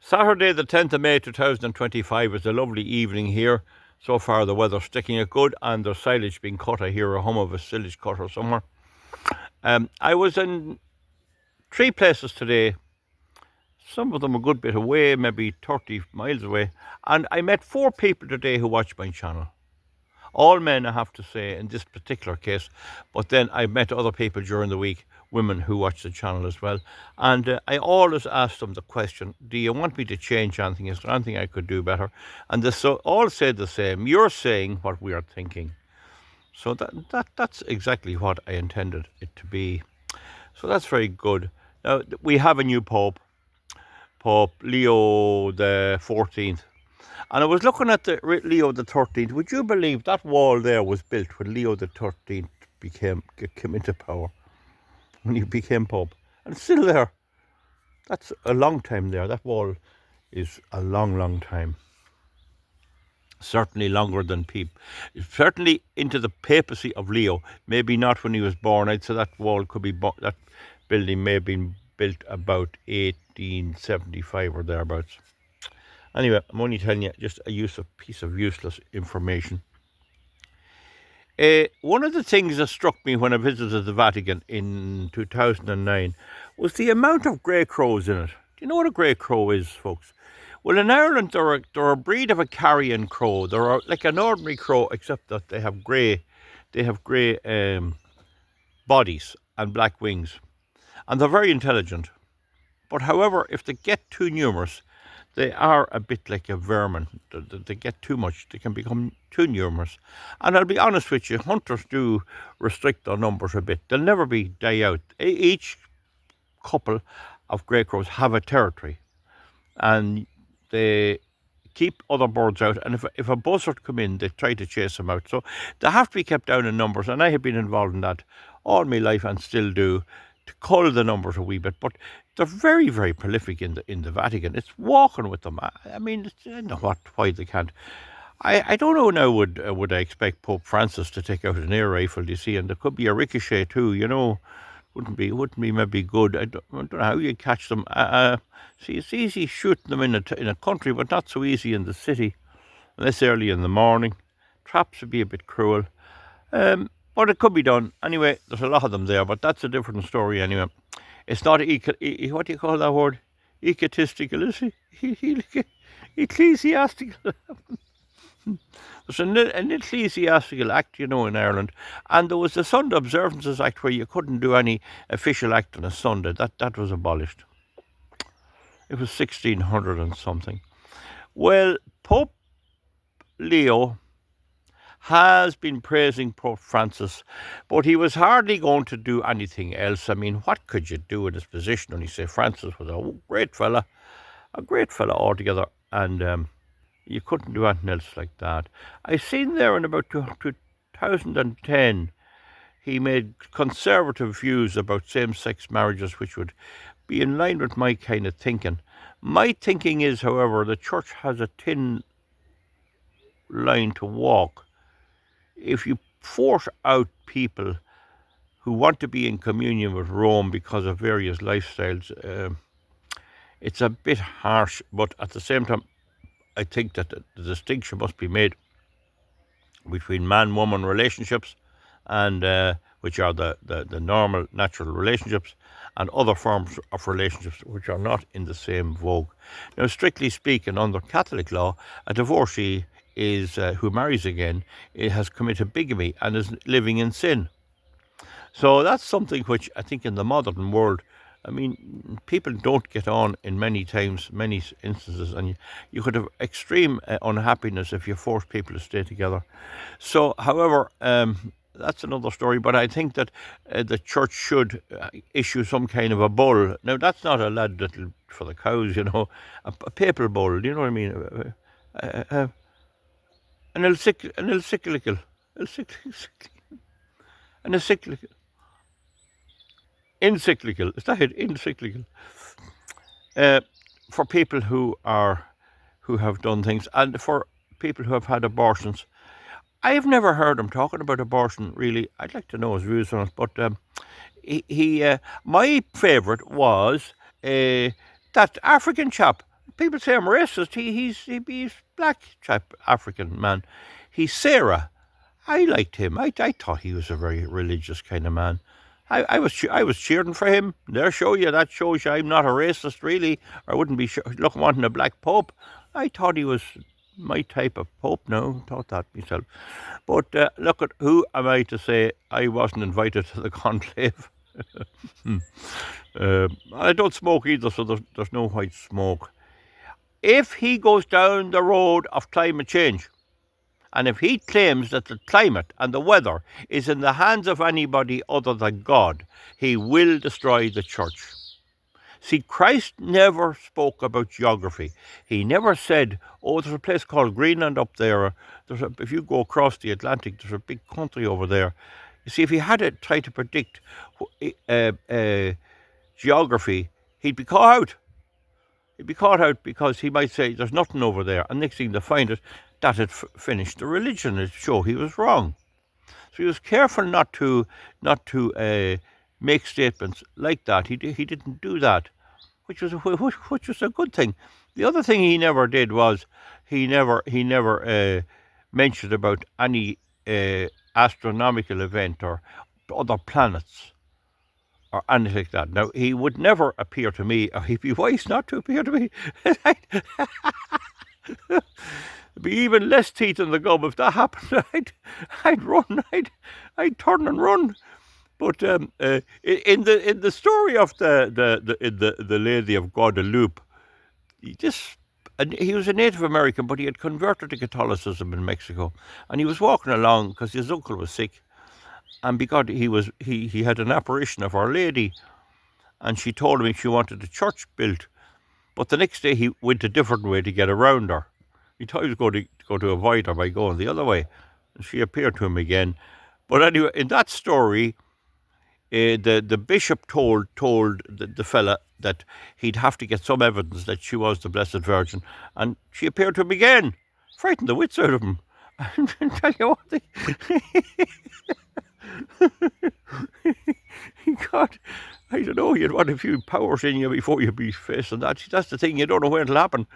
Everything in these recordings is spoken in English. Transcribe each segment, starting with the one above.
Saturday, the 10th of May 2025 is a lovely evening here. So far, the weather's sticking it good, and there's silage being cut. I hear a hum of a silage cutter somewhere. I was in three places today. Some of them a good bit away, maybe 30 miles away. And I met four people today who watch my channel. All men, I have to say, in this particular case. But then I met other people during the week, women who watch the channel as well. And I always ask them the question, do you want me to change anything? Is there anything I could do better? And they all say the same. You're saying what we are thinking. So that's exactly what I intended it to be. So that's very good. Now, we have a new Pope, Pope Leo the 14th. And I was looking at the Leo the 13th. Would you believe that wall there was built when Leo the 13th came into power, when he became Pope? And it's still there. That's a long time there. That wall is a long, long time. Certainly longer than certainly into the papacy of Leo. Maybe not when he was born. I'd say that wall could be, that building may have been built about 1875 or thereabouts. Anyway, I'm only telling you just a piece of useless information. One of the things that struck me when I visited the Vatican in 2009 was the amount of grey crows in it. Do you know what a grey crow is, folks? Well, in Ireland, they're a breed of a carrion crow. They're like an ordinary crow, except that they have grey bodies and black wings. And they're very intelligent. But however, if they get too numerous, they are a bit like a vermin. They get too much. They can become too numerous. And I'll be honest with you, hunters do restrict their numbers a bit. They'll never die out. Each couple of grey crows have a territory. And they keep other birds out. And if a buzzard come in, they try to chase them out. So they have to be kept down in numbers. And I have been involved in that all my life and still do, to cull the numbers a wee bit. But they're very, very prolific in the Vatican. It's walking with them. I mean, I don't know why they can't. I don't know now, would I expect Pope Francis to take out an air rifle, you see, and there could be a ricochet too, you know. Wouldn't be maybe good. I don't know how you catch them. See, it's easy shooting them in a country, but not so easy in the city, unless early in the morning. Traps would be a bit cruel. But it could be done. Anyway, there's a lot of them there, but that's a different story anyway. It's not, what do you call that word? Egotistical, is it? Ecclesiastical. There's an ecclesiastical act, you know, in Ireland. And there was the Sunday Observances Act where you couldn't do any official act on a Sunday. That was abolished. It was 1600 and something. Well, Pope Leo has been praising Pope Francis, but he was hardly going to do anything else. I mean, what could you do in his position when you say Francis was a great fella altogether, and you couldn't do anything else like that. I seen there in about 2010, he made conservative views about same-sex marriages, which would be in line with my kind of thinking. My thinking is, however, the church has a thin line to walk. If you force out people who want to be in communion with Rome because of various lifestyles, it's a bit harsh, but at the same time, I think that the distinction must be made between man-woman relationships, and which are the normal, natural relationships, and other forms of relationships which are not in the same vogue. Now, strictly speaking, under Catholic law, a divorcee is who marries again, it has committed bigamy and is living in sin. So that's something which I think in the modern world, I mean, people don't get on in many instances, and you could have extreme unhappiness if you force people to stay together. So, however, that's another story, but I think that the church should issue some kind of a bull. Now, that's not a lad little for the cows, you know, a papal bull, do you know what I mean? An encyclical. Is that it? Encyclical. For people who have done things, and for people who have had abortions. I've never heard him talking about abortion, really. I'd like to know his views on it, but my favourite was that African chap, people say I'm racist. He's black chap, African man. He's Sarah. I liked him. I thought he was a very religious kind of man. I was cheering for him. That shows you I'm not a racist, really. I wouldn't be wanting a black pope. I thought he was my type of pope now. Thought that myself. But look at who am I to say I wasn't invited to the conclave. I don't smoke either, so there's no white smoke. If he goes down the road of climate change, and if he claims that the climate and the weather is in the hands of anybody other than God, he will destroy the church. See, Christ never spoke about geography. He never said, oh, there's a place called Greenland up there. If you go across the Atlantic, there's a big country over there. You see, if he had tried to predict geography, he'd be caught out. He'd be caught out because he might say there's nothing over there. And next thing they find it, that had finished the religion. It showed he was wrong. So he was careful not to make statements like that. He didn't do that, which was a good thing. The other thing he never did was he never mentioned about any astronomical event or other planets or anything like that. Now, he would never appear to me, or he'd be wise not to appear to me. There'd be even less teeth in the gum if that happened. I'd run. I'd turn and run. But in the story of the Lady of Guadalupe, he was a Native American, but he had converted to Catholicism in Mexico, and he was walking along because his uncle was sick, and because he had an apparition of Our Lady, and she told him she wanted a church built, but the next day he went a different way to get around her. He thought he was going to avoid her by going the other way, and she appeared to him again. But anyway, in that story, the bishop told the fella that he'd have to get some evidence that she was the Blessed Virgin, and she appeared to him again, frightened the wits out of him. I tell you what, he got, I don't know, you'd want a few powers in you before you be facing that. That's the thing, you don't know when it'll happen.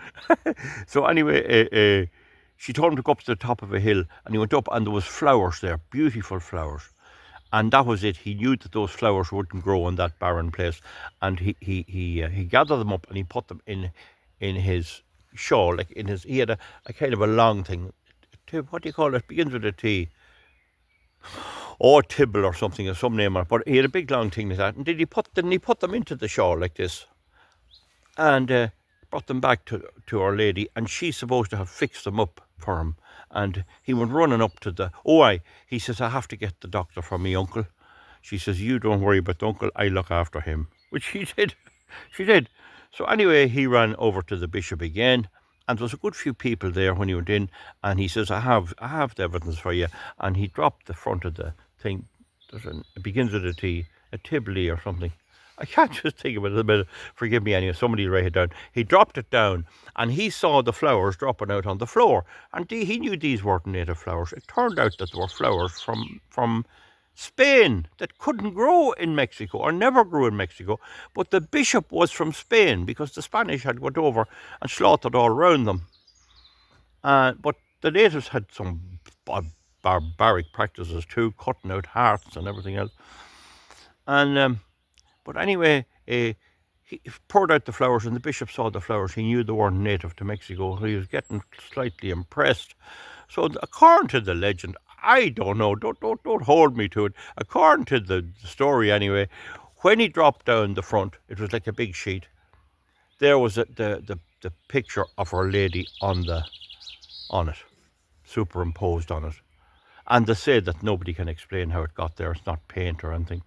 So anyway, she told him to go up to the top of a hill, and he went up, and there was flowers there, beautiful flowers. And that was it. He knew that those flowers wouldn't grow in that barren place, and he gathered them up and he put them in his shawl, like in his. He had a kind of a long thing. What do you call it? Begins with a T. Or Tibble or something, or some name on it. But he had a big long thing like that. And didn't he put them into the shawl like this, and brought them back to Our Lady, and she's supposed to have fixed them up for him. And he went running up to he says, I have to get the doctor for me uncle. She says, you don't worry about the uncle, I look after him. Which she did. She did. So anyway, he ran over to the bishop again, and there was a good few people there when he went in, and he says, I have the evidence for you. And he dropped the front of the thing. It begins with a T, a Tibley or something. I can't just think of it a minute. Forgive me anyway, somebody write it down. He dropped it down, and he saw the flowers dropping out on the floor. And he knew these weren't native flowers. It turned out that they were flowers from Spain that couldn't grow in Mexico, or never grew in Mexico. But the bishop was from Spain, because the Spanish had went over and slaughtered all around them. But the natives had some barbaric practices too, cutting out hearts and everything else. And but anyway, he poured out the flowers, and the bishop saw the flowers. He knew they weren't native to Mexico. He was getting slightly impressed. So according to the legend, I don't know, don't hold me to it. According to the story anyway, when he dropped down the front, it was like a big sheet. There was the picture of Our Lady on it, superimposed on it. And they say that nobody can explain how it got there. It's not paint or anything.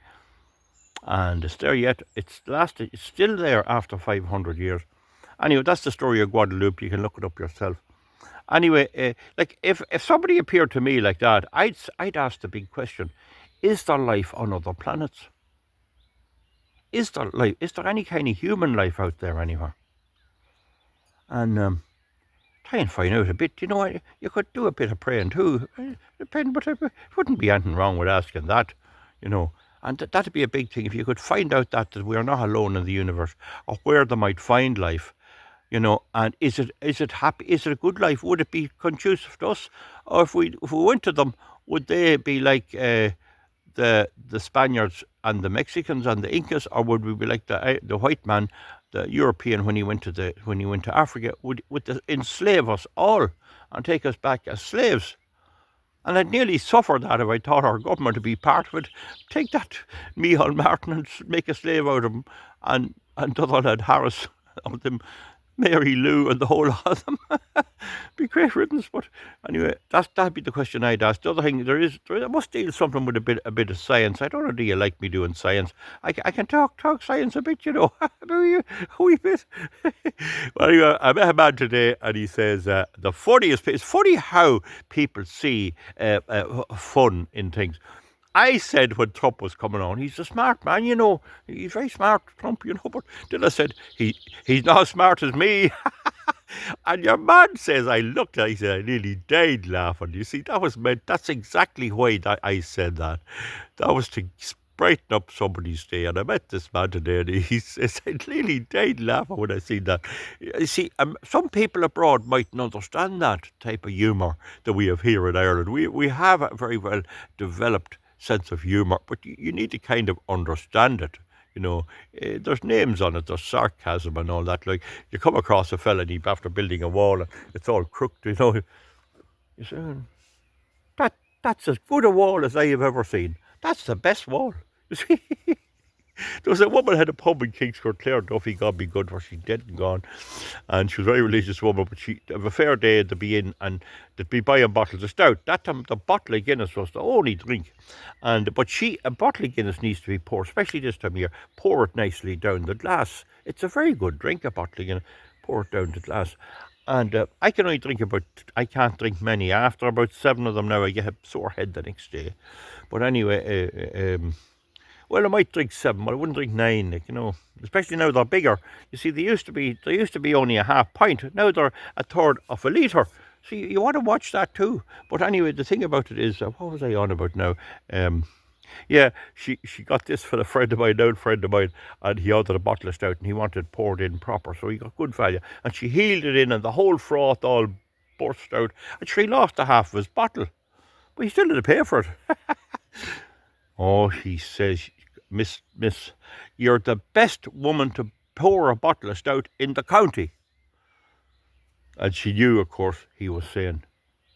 And it's there yet. It's still there after 500 years. Anyway, that's the story of Guadalupe. You can look it up yourself. Anyway, like if somebody appeared to me like that, I'd ask the big question: is there life on other planets? Is there life? Is there any kind of human life out there anywhere? And try and find out a bit. You know, you could do a bit of praying too. But it wouldn't be anything wrong with asking that, you know. And that'd be a big thing if you could find out that we are not alone in the universe, or where they might find life. and is it happy? Is it a good life? Would it be conducive to us, or if we went to them, would they be like the Spaniards and the Mexicans and the Incas, or would we be like the white man, the European, when he went to Africa? Would they enslave us all and take us back as slaves? And I'd nearly suffer that if I thought our government would be part of it. Take that Micheál Martin and make a slave out of him, and the other lad Harris, of them, Mary Lou, and the whole lot of them. Be great riddance. But anyway, that'd be the question I'd ask. The other thing, I must deal something with a bit of science. I don't know, do you like me doing science? I can talk science a bit, do you? A wee bit. Well, anyway, I met a man today, and he says the funniest. It's funny how people see fun in things. I said when Trump was coming on, he's a smart man, He's very smart, Trump, But then I said, he's not as smart as me. And your man says, I said, I nearly died laughing. You see, that's exactly why I said that. That was to brighten up somebody's day. And I met this man today, and he says, I nearly died laughing when I seen that. You see, some people abroad mightn't understand that type of humour that we have here in Ireland. We have a very well developed sense of humour, but you need to kind of understand it. There's names on it, there's sarcasm and all that. Like, you come across a fella and he's after building a wall and it's all crooked, You say, that's as good a wall as I have ever seen. That's the best wall. You see? There was a woman had a pub in Kingscourt, Claire Duffy, God be good for, she's dead and gone. And she was a very religious woman, but she'd have a fair day to be in, and they'd be buying bottles of stout. That time, the bottle of Guinness was the only drink. But a bottle of Guinness needs to be poured, especially this time of year. Pour it nicely down the glass. It's a very good drink, a bottle of Guinness. Pour it down the glass. And I can't drink many. After about 7 of them now, I get a sore head the next day. But anyway, well, I might drink 7, but I wouldn't drink 9, especially now they're bigger. You see, they used to be only a half pint. Now they're a third of a litre. So you want to watch that too. But anyway, the thing about it is, what was I on about now? Yeah, she got this for an old friend of mine, and he ordered a bottle of stout, and he wanted it poured in proper, so he got good value. And she heeled it in, and the whole froth all burst out, and she lost a half of his bottle. But he still had to pay for it. Oh, he says, Miss, you're the best woman to pour a bottle of stout in the county. And she knew, of course, he was saying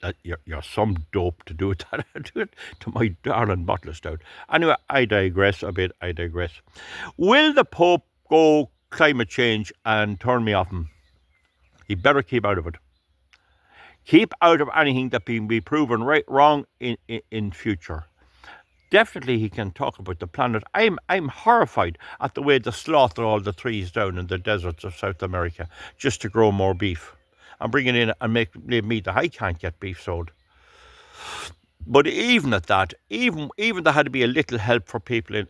that you're some dope to do it to my darling bottle of stout. Anyway, I digress a bit, Will the Pope go climate change and turn me off him? He better keep out of it. Keep out of anything that can be proven wrong in future. Definitely he can talk about the planet. I'm horrified at the way they slaughter all the trees down in the deserts of South America just to grow more beef. And bring it in and make meat that I can't get beef sold. But even at that, even there had to be a little help for people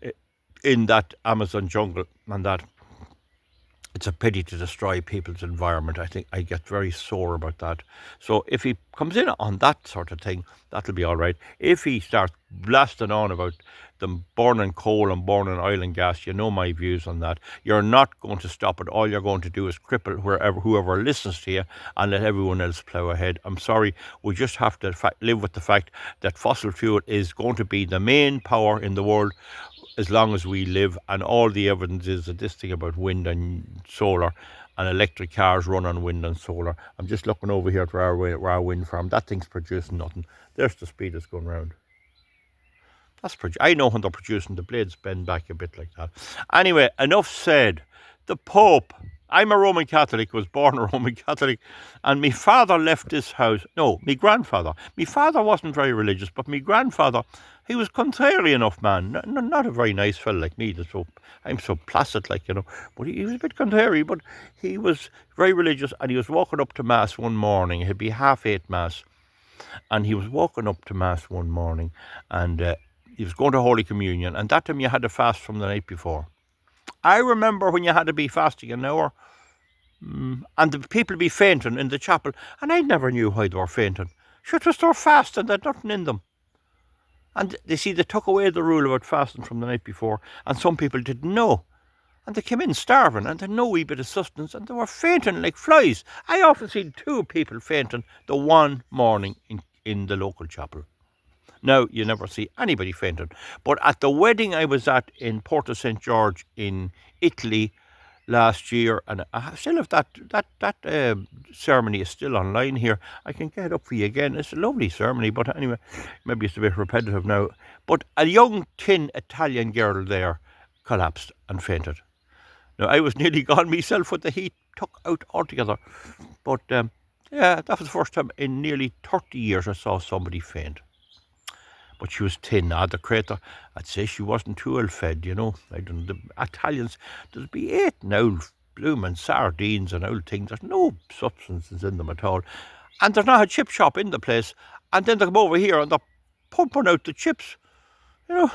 in that Amazon jungle, and that it's a pity to destroy people's environment. I think I get very sore about that. So if he comes in on that sort of thing, that'll be all right. If he starts blasting on about them burning coal and burning oil and gas, you know my views on that. You're not going to stop it. All you're going to do is cripple whoever listens to you and let everyone else plough ahead. I'm sorry, we just have to live with the fact that fossil fuel is going to be the main power in the world as long as we live, and all the evidence is that this thing about wind and solar and electric cars run on wind and solar. I'm just looking over here to our wind farm. That thing's producing nothing. There's the speed that's going round. I know when they're producing, the blades bend back a bit like that. Anyway, enough said. The Pope. I'm a Roman Catholic, was born a Roman Catholic, and my father left this house. No, my grandfather. My father wasn't very religious, but my grandfather, he was contrary enough man. Not a very nice fella like me. I'm so placid, But he was a bit contrary, but he was very religious, and he was walking up to Mass one morning. It'd be 8:30 Mass. And he was walking up to Mass one morning, and he was going to Holy Communion, and that time you had to fast from the night before. I remember when you had to be fasting an hour, and the people would be fainting in the chapel, and I never knew why they were fainting. Sure, it was their fasting, they had nothing in them. And they took away the rule about fasting from the night before, and some people didn't know. and they came in starving, and they had no wee bit of sustenance, and they were fainting like flies. I often seen 2 people fainting the one morning in the local chapel. Now, you never see anybody fainting. But at the wedding I was at in Porto St. George in Italy last year, and I still have that ceremony is still online here. I can get it up for you again. It's a lovely ceremony, but anyway, maybe it's a bit repetitive now. But a young, thin Italian girl there collapsed and fainted. Now, I was nearly gone myself with the heat took out altogether. But, yeah, that was the first time in nearly 30 years I saw somebody faint. But she was thin. The crater, I'd say she wasn't too well fed, you know. I don't know, the Italians, there'd be eating old blooming sardines and old things. There's no substances in them at all. And there's not a chip shop in the place. And then they come over here and they're pumping out the chips. You know.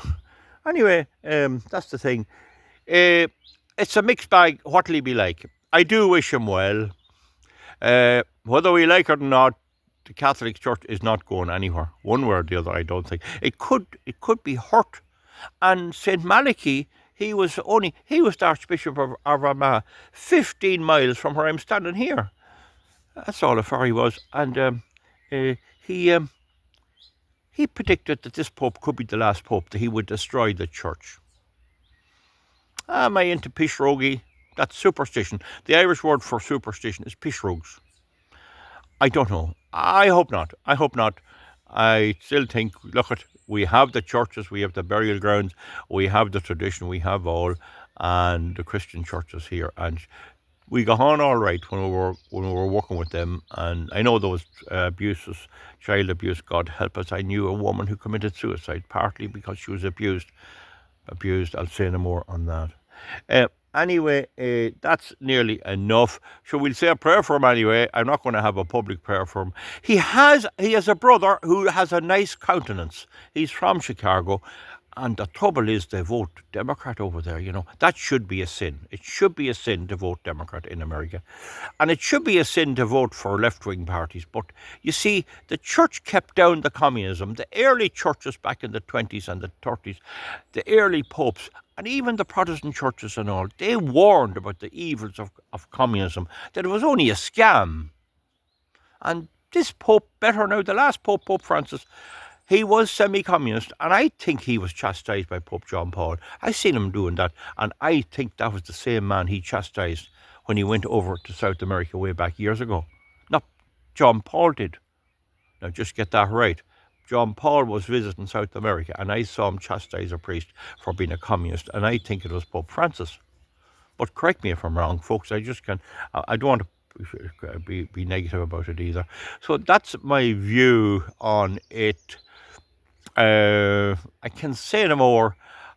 Anyway, that's the thing. It's a mixed bag. What'll he be like? I do wish him well. Whether we like it or not, the Catholic Church is not going anywhere, one way or the other. I don't think it could be hurt. And Saint Malachy, he was the Archbishop of Armagh, 15 miles from where I'm standing here. That's all far he was, and he predicted that this Pope could be the last Pope, that he would destroy the Church. Am I into pishrogi? That's superstition. The Irish word for superstition is pishrogs. I don't know. I hope not. I still think, look, we have the churches, we have the burial grounds, we have the tradition, we have all, and the Christian churches here, and we got on all right when we were working with them. And I know there was abuses, child abuse. God help us. I knew a woman who committed suicide partly because she was abused. I'll say no more on that. Anyway, that's nearly enough. So we'll say a prayer for him anyway. I'm not going to have a public prayer for him. He has a brother who has a nice countenance. He's from Chicago. And the trouble is they vote Democrat over there, you know. That should be a sin. It should be a sin to vote Democrat in America. And it should be a sin to vote for left-wing parties. But, you see, the church kept down the communism. The early churches back in the 20s and the 30s, the early popes, and even the Protestant churches and all, they warned about the evils of communism, that it was only a scam. And this Pope, better now, the last Pope, Pope Francis, he was semi-communist, and I think he was chastised by Pope John Paul. I seen him doing that, and I think that was the same man he chastised when he went over to South America way back years ago. Not John Paul did. Now, just get that right. John Paul was visiting South America, and I saw him chastise a priest for being a communist, and I think it was Pope Francis. But correct me if I'm wrong, folks. I don't want to be negative about it either. So that's my view on it. I can say no more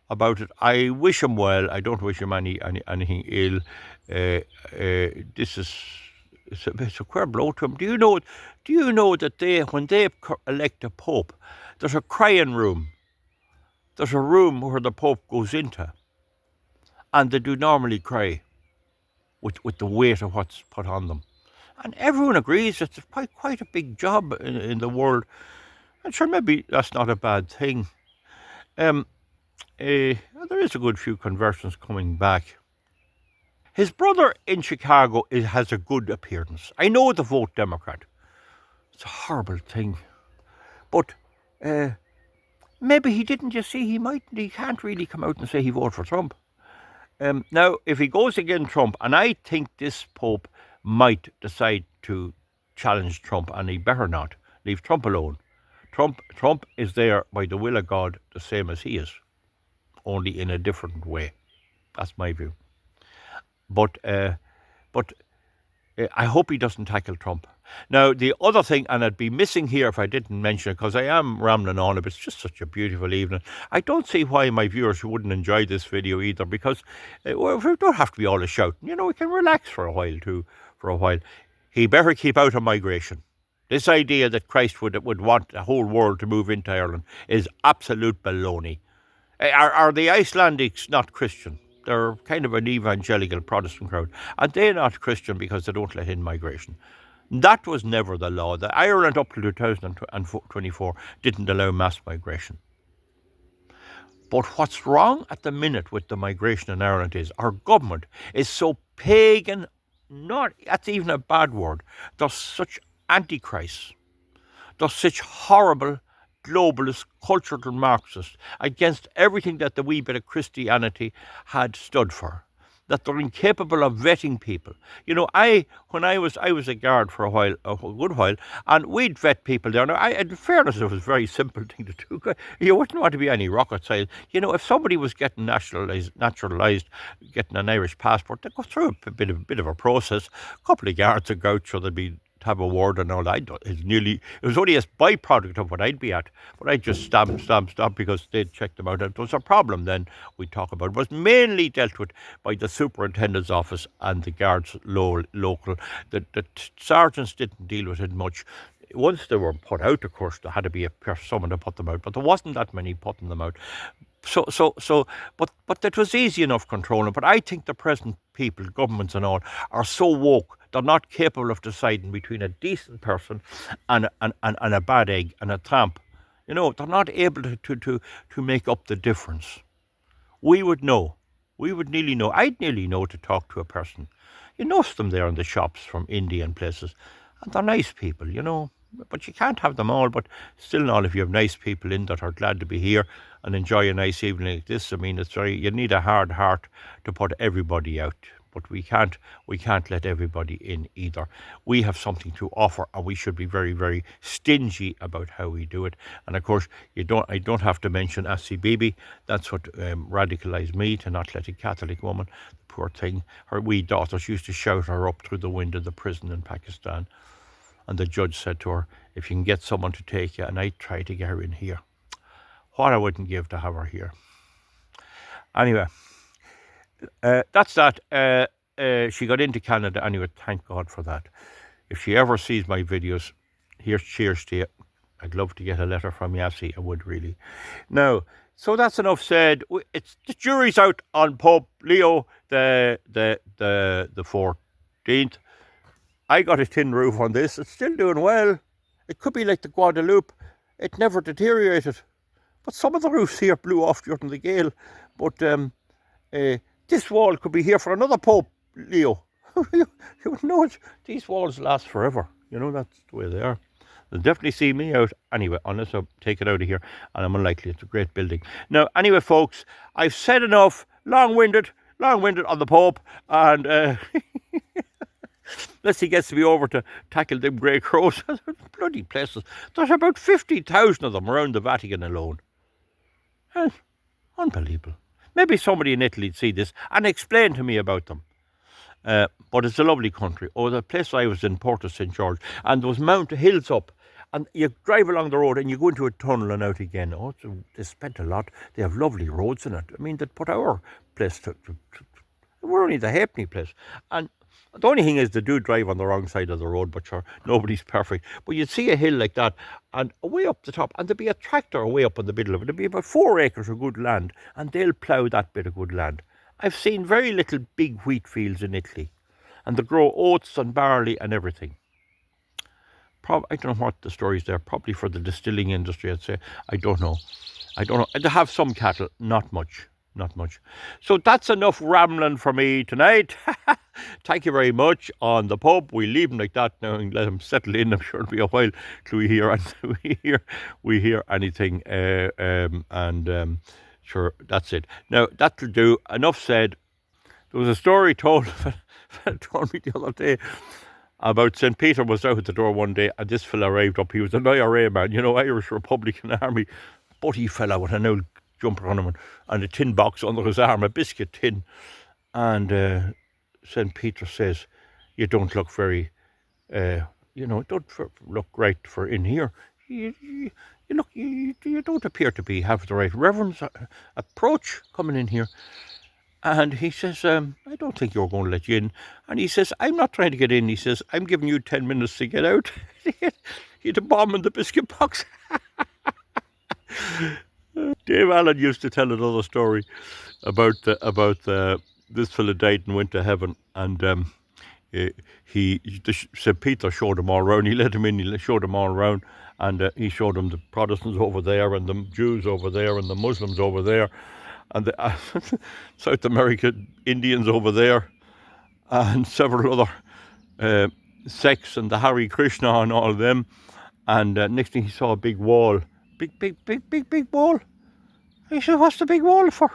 about it. I wish him well. I don't wish him anything ill. This is it's a queer blow to him. Do you know that when they elect a pope, there's a crying room. There's a room where the pope goes into, and they do normally cry with the weight of what's put on them. And everyone agrees it's quite a big job in the world. And sure, maybe that's not a bad thing. There is a good few conversions coming back. His brother in Chicago has a good appearance. I know the vote Democrat. It's a horrible thing. But maybe he didn't. You see, he can't really come out and say he voted for Trump. Now, if he goes against Trump, and I think this Pope might decide to challenge Trump, and he better not. Leave Trump alone. Trump is there by the will of God, the same as he is, only in a different way. That's my view. But I hope he doesn't tackle Trump. Now, the other thing, and I'd be missing here if I didn't mention it, because I am rambling on, but it's just such a beautiful evening. I don't see why my viewers wouldn't enjoy this video either, because we don't have to be all shouting. You know, we can relax for a while too. He better keep out of migration. This idea that Christ would want the whole world to move into Ireland is absolute baloney. Are the Icelandics not Christian? They're kind of an evangelical Protestant crowd. And they're not Christian because they don't let in migration. That was never the law. The Ireland up to 2024 didn't allow mass migration. But what's wrong at the minute with the migration in Ireland is our government is so pagan, not that's even a bad word. They're such antichrists. They're such horrible globalist, cultural Marxists against everything that the wee bit of Christianity had stood for. That they're incapable of vetting people. You know, when I was a guard for a good while, and we'd vet people there. Now, in fairness, it was a very simple thing to do. You wouldn't want to be any rocket science. You know, if somebody was getting naturalised, getting an Irish passport, they'd go through a bit of a process. A couple of guards would go out, so they'd be have a word and all that. It was only a byproduct of what I'd be at. But I'd just stamp because they'd check them out. And it was a problem then we'd talk about. It was mainly dealt with by the superintendent's office and the guards local. The sergeants didn't deal with it much. Once they were put out, of course, there had to be someone to put them out. But there wasn't that many putting them out. But it was easy enough controlling. But I think the present people, governments and all, are so woke, they're not capable of deciding between a decent person and a bad egg and a tramp. You know, they're not able to make up the difference. We would know. We would nearly know. I'd nearly know to talk to a person. You know them there in the shops from India and places. And they're nice people, you know. But you can't have them all. But still and all, if you have nice people in that are glad to be here and enjoy a nice evening like this, I mean, you need a hard heart to put everybody out. But we can't let everybody in either. We have something to offer, and we should be very, very stingy about how we do it. And of course, I don't have to mention Assi Bibi. That's what radicalised me, to not let a Catholic woman, the poor thing, her wee daughters used to shout her up through the window of the prison in Pakistan. And the judge said to her, if you can get someone to take you, and I tried to get her in here. What I wouldn't give to have her here. Anyway, that's that. She got into Canada anyway, thank God for that. If she ever sees my videos, here's cheers to you. I'd love to get a letter from Yassi, I would really. Now, so that's enough said. It's the jury's out on Pope Leo the 14th. I got a tin roof on this. It's still doing well. It could be like the Guadalupe. It never deteriorated. But some of the roofs here blew off during the gale. But this wall could be here for another Pope Leo. You would know it. These walls last forever. You know, that's the way they are. They'll definitely see me out anyway, unless I take it out of here. And I'm unlikely. It's a great building. Now, anyway, folks, I've said enough. Long-winded on the Pope. And unless he gets to be over to tackle them grey crows. Bloody places. There's about 50,000 of them around the Vatican alone. Unbelievable. Maybe somebody in Italy'd see this and explain to me about them. But it's a lovely country. Oh, the place I was in, Porto St. George, and there was hills up. And you drive along the road and you go into a tunnel and out again. Oh, they spent a lot. They have lovely roads in it. I mean, they'd put our place we're only the halfpenny place. And the only thing is they do drive on the wrong side of the road, but sure, nobody's perfect. But you'd see a hill like that, and way up the top, and there'd be a tractor way up in the middle of it. There'd be about 4 acres of good land, and they'll plough that bit of good land. I've seen very little big wheat fields in Italy, and they grow oats and barley and everything. I don't know what the story is there, probably for the distilling industry, I'd say. I don't know. They have some cattle, not much. So that's enough rambling for me tonight. Thank you very much on the Pope. We leave him like that now and let him settle in. I'm sure it'll be a while till we hear anything. Sure, that's it. Now, that'll do. Enough said. There was a story told me the other day about St. Peter was out at the door one day, and this fella arrived up. He was an IRA man, Irish Republican Army, butty fella with an old jumper on him and a tin box under his arm, a biscuit tin. And St. Peter says, you don't look very, don't look right for in here. You don't appear to have the right reverence approach coming in here. And he says, I don't think you're going to let you in. And he says, I'm not trying to get in. He says, I'm giving you 10 minutes to get out. He had a bomb in the biscuit box. Dave Allen used to tell another story about this fella died and went to heaven, and St. Peter showed them all around. He let them in. He showed them all around, and he showed them the Protestants over there, and the Jews over there, and the Muslims over there, and the South American Indians over there, and several other sects, and the Hare Krishna and all of them. And next thing he saw a big wall, big wall. He said, "What's the big wall for?"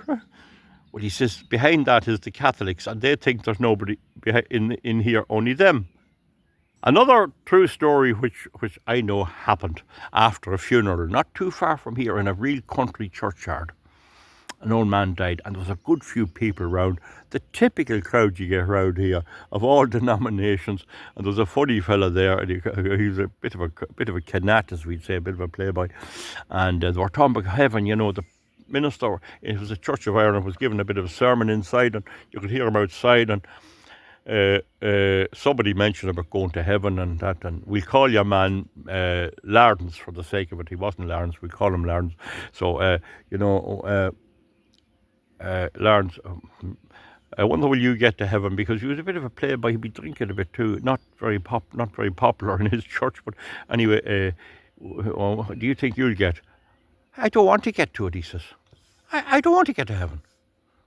Well, he says, behind that is the Catholics, and they think there's nobody in here, only them. Another true story which I know happened after a funeral, not too far from here, in a real country churchyard. An old man died, and there was a good few people around, the typical crowd you get around here, of all denominations. And there was a funny fella there, and he was a bit of a canat, as we'd say, a bit of a playboy. And they were talking about heaven. The minister, it was a Church of Ireland, was giving a bit of a sermon inside, and you could hear him outside, and somebody mentioned about going to heaven and that, and we'll call your man Lardens for the sake of it. He wasn't Lardens, we'll call him Lardens. So Lawrence, I wonder will you get to heaven, because he was a bit of a playboy. He'd be drinking a bit too, not very popular in his church. But anyway, do you think you'll get? I don't want to get to it, he says. I don't want to get to heaven.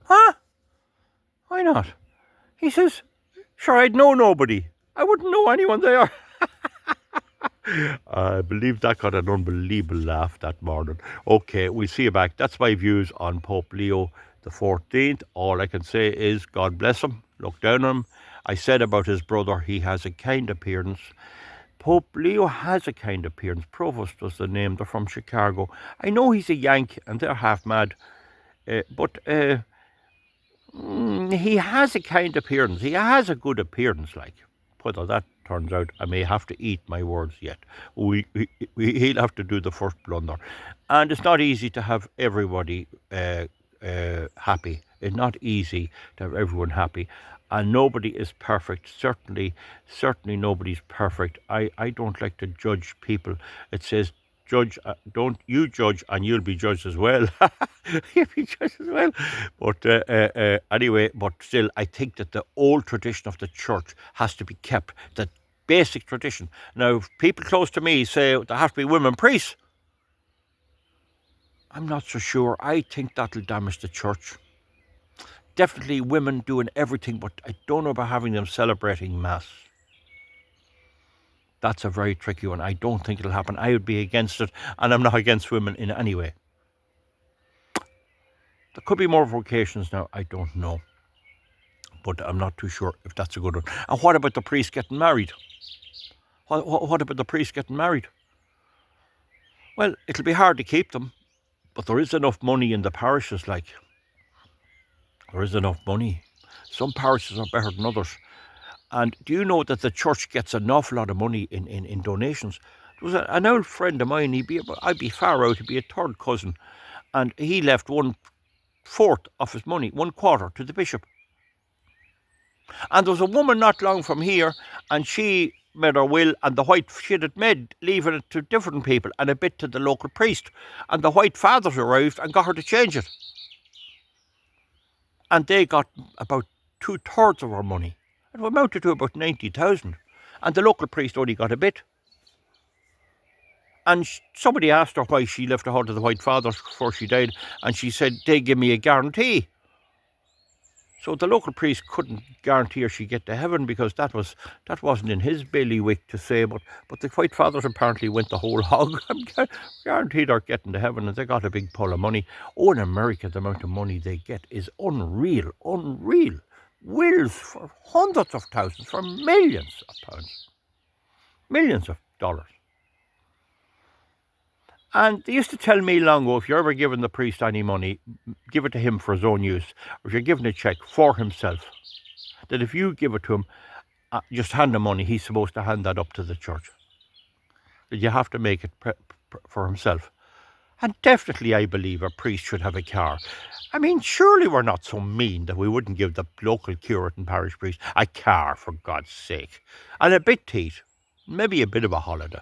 Huh? Why not? He says, sure, I'd know nobody. I wouldn't know anyone there. I believe that got an unbelievable laugh that morning. Okay, we'll see you back. That's my views on Pope Leo the 14th. All I can say is God bless him. Look down on him. I said about his brother, he has a kind appearance. Pope Leo has a kind appearance. Provost was the name. They're from Chicago. I know he's a Yank and they're half mad. But he has a kind appearance. He has a good appearance, like. Whether that turns out, I may have to eat my words yet. He'll have to do the first blunder. And it's not easy to have everybody happy. It's not easy to have everyone happy. And nobody is perfect. Certainly nobody's perfect. I don't like to judge people. It says, judge, don't you judge, and you'll be judged as well. You'll be judged as well. But anyway, but still, I think that the old tradition of the church has to be kept. The basic tradition. Now, if people close to me say there have to be women priests, I'm not so sure. I think that'll damage the church. Definitely women doing everything, but I don't know about having them celebrating Mass. That's a very tricky one. I don't think it'll happen. I would be against it, and I'm not against women in any way. There could be more vocations now. I don't know. But I'm not too sure if that's a good one. And what about the priest getting married? What about the priest getting married? Well, it'll be hard to keep them, but there is enough money in the parishes, like. There is enough money. Some parishes are better than others. And do you know that the church gets an awful lot of money in donations? There was an old friend of mine, I'd be far out, he'd be a third cousin, and he left 1/4 of his money, 1/4 to the bishop. And there was a woman not long from here, and she made her will, and she'd had made leaving it to different people and a bit to the local priest. And the White Fathers arrived and got her to change it. And they got about 2/3 of her money. It amounted to about 90,000. And the local priest only got a bit. And somebody asked her why she left a hold of the White Fathers before she died, and she said, they give me a guarantee. So the local priest couldn't guarantee her she'd get to heaven, because that wasn't in his bailiwick to say, but the White Fathers apparently went the whole hog and guaranteed her getting to heaven, and they got a big pull of money. Oh, in America, the amount of money they get is unreal. Wills for hundreds of thousands, for millions of pounds, millions of dollars. And they used to tell me long ago, if you're ever giving the priest any money, give it to him for his own use. Or if you're giving a cheque for himself, that if you give it to him, just hand him money, he's supposed to hand that up to the church. That you have to make it for himself. And definitely I believe a priest should have a car. I mean, surely we're not so mean that we wouldn't give the local curate and parish priest a car, for God's sake. And a bit to eat. Maybe a bit of a holiday.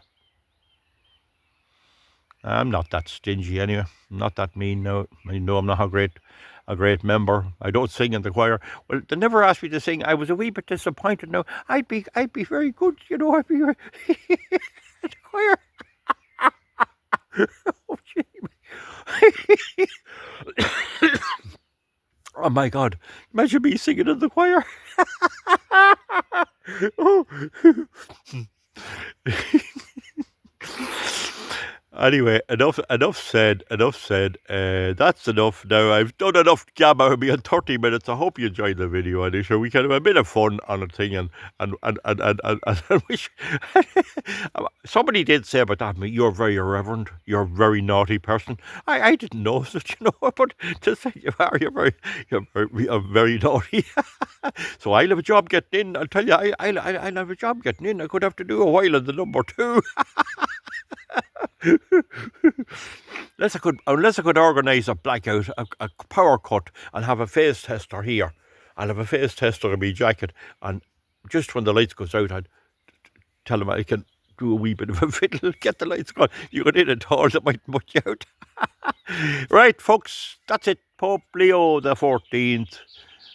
I'm not that stingy anyway. I'm not that mean. No, I know I'm not how great a great member. I don't sing in the choir. Well, they never asked me to sing. I was a wee bit disappointed. Now I'd be very good, you know. I'd be very the choir. Oh, gee. Oh my God! Imagine me singing in the choir. Oh. Anyway, enough said. That's enough now. I've done enough gabba with me in 30 minutes. I hope you enjoyed the video, and sure we can have a bit of fun on a thing, and I wish somebody did say about that. You're very irreverent. You're a very naughty person. I didn't know that, you know, but to say you are, you're very naughty. So I'll have a job getting in. I'll tell you, I'll have a job getting in. I could have to do a while in the number 2. Unless I could organise a blackout, a power cut, and have a phase tester here. I'll have a phase tester in my jacket, and just when the lights goes out, I'd tell them I can do a wee bit of a fiddle, get the lights gone. You got in at all, that might put you out. Right, folks, that's it. Pope Leo the 14th.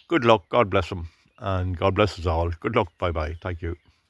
Good luck. God bless him, and God bless us all. Good luck. Bye bye. Thank you.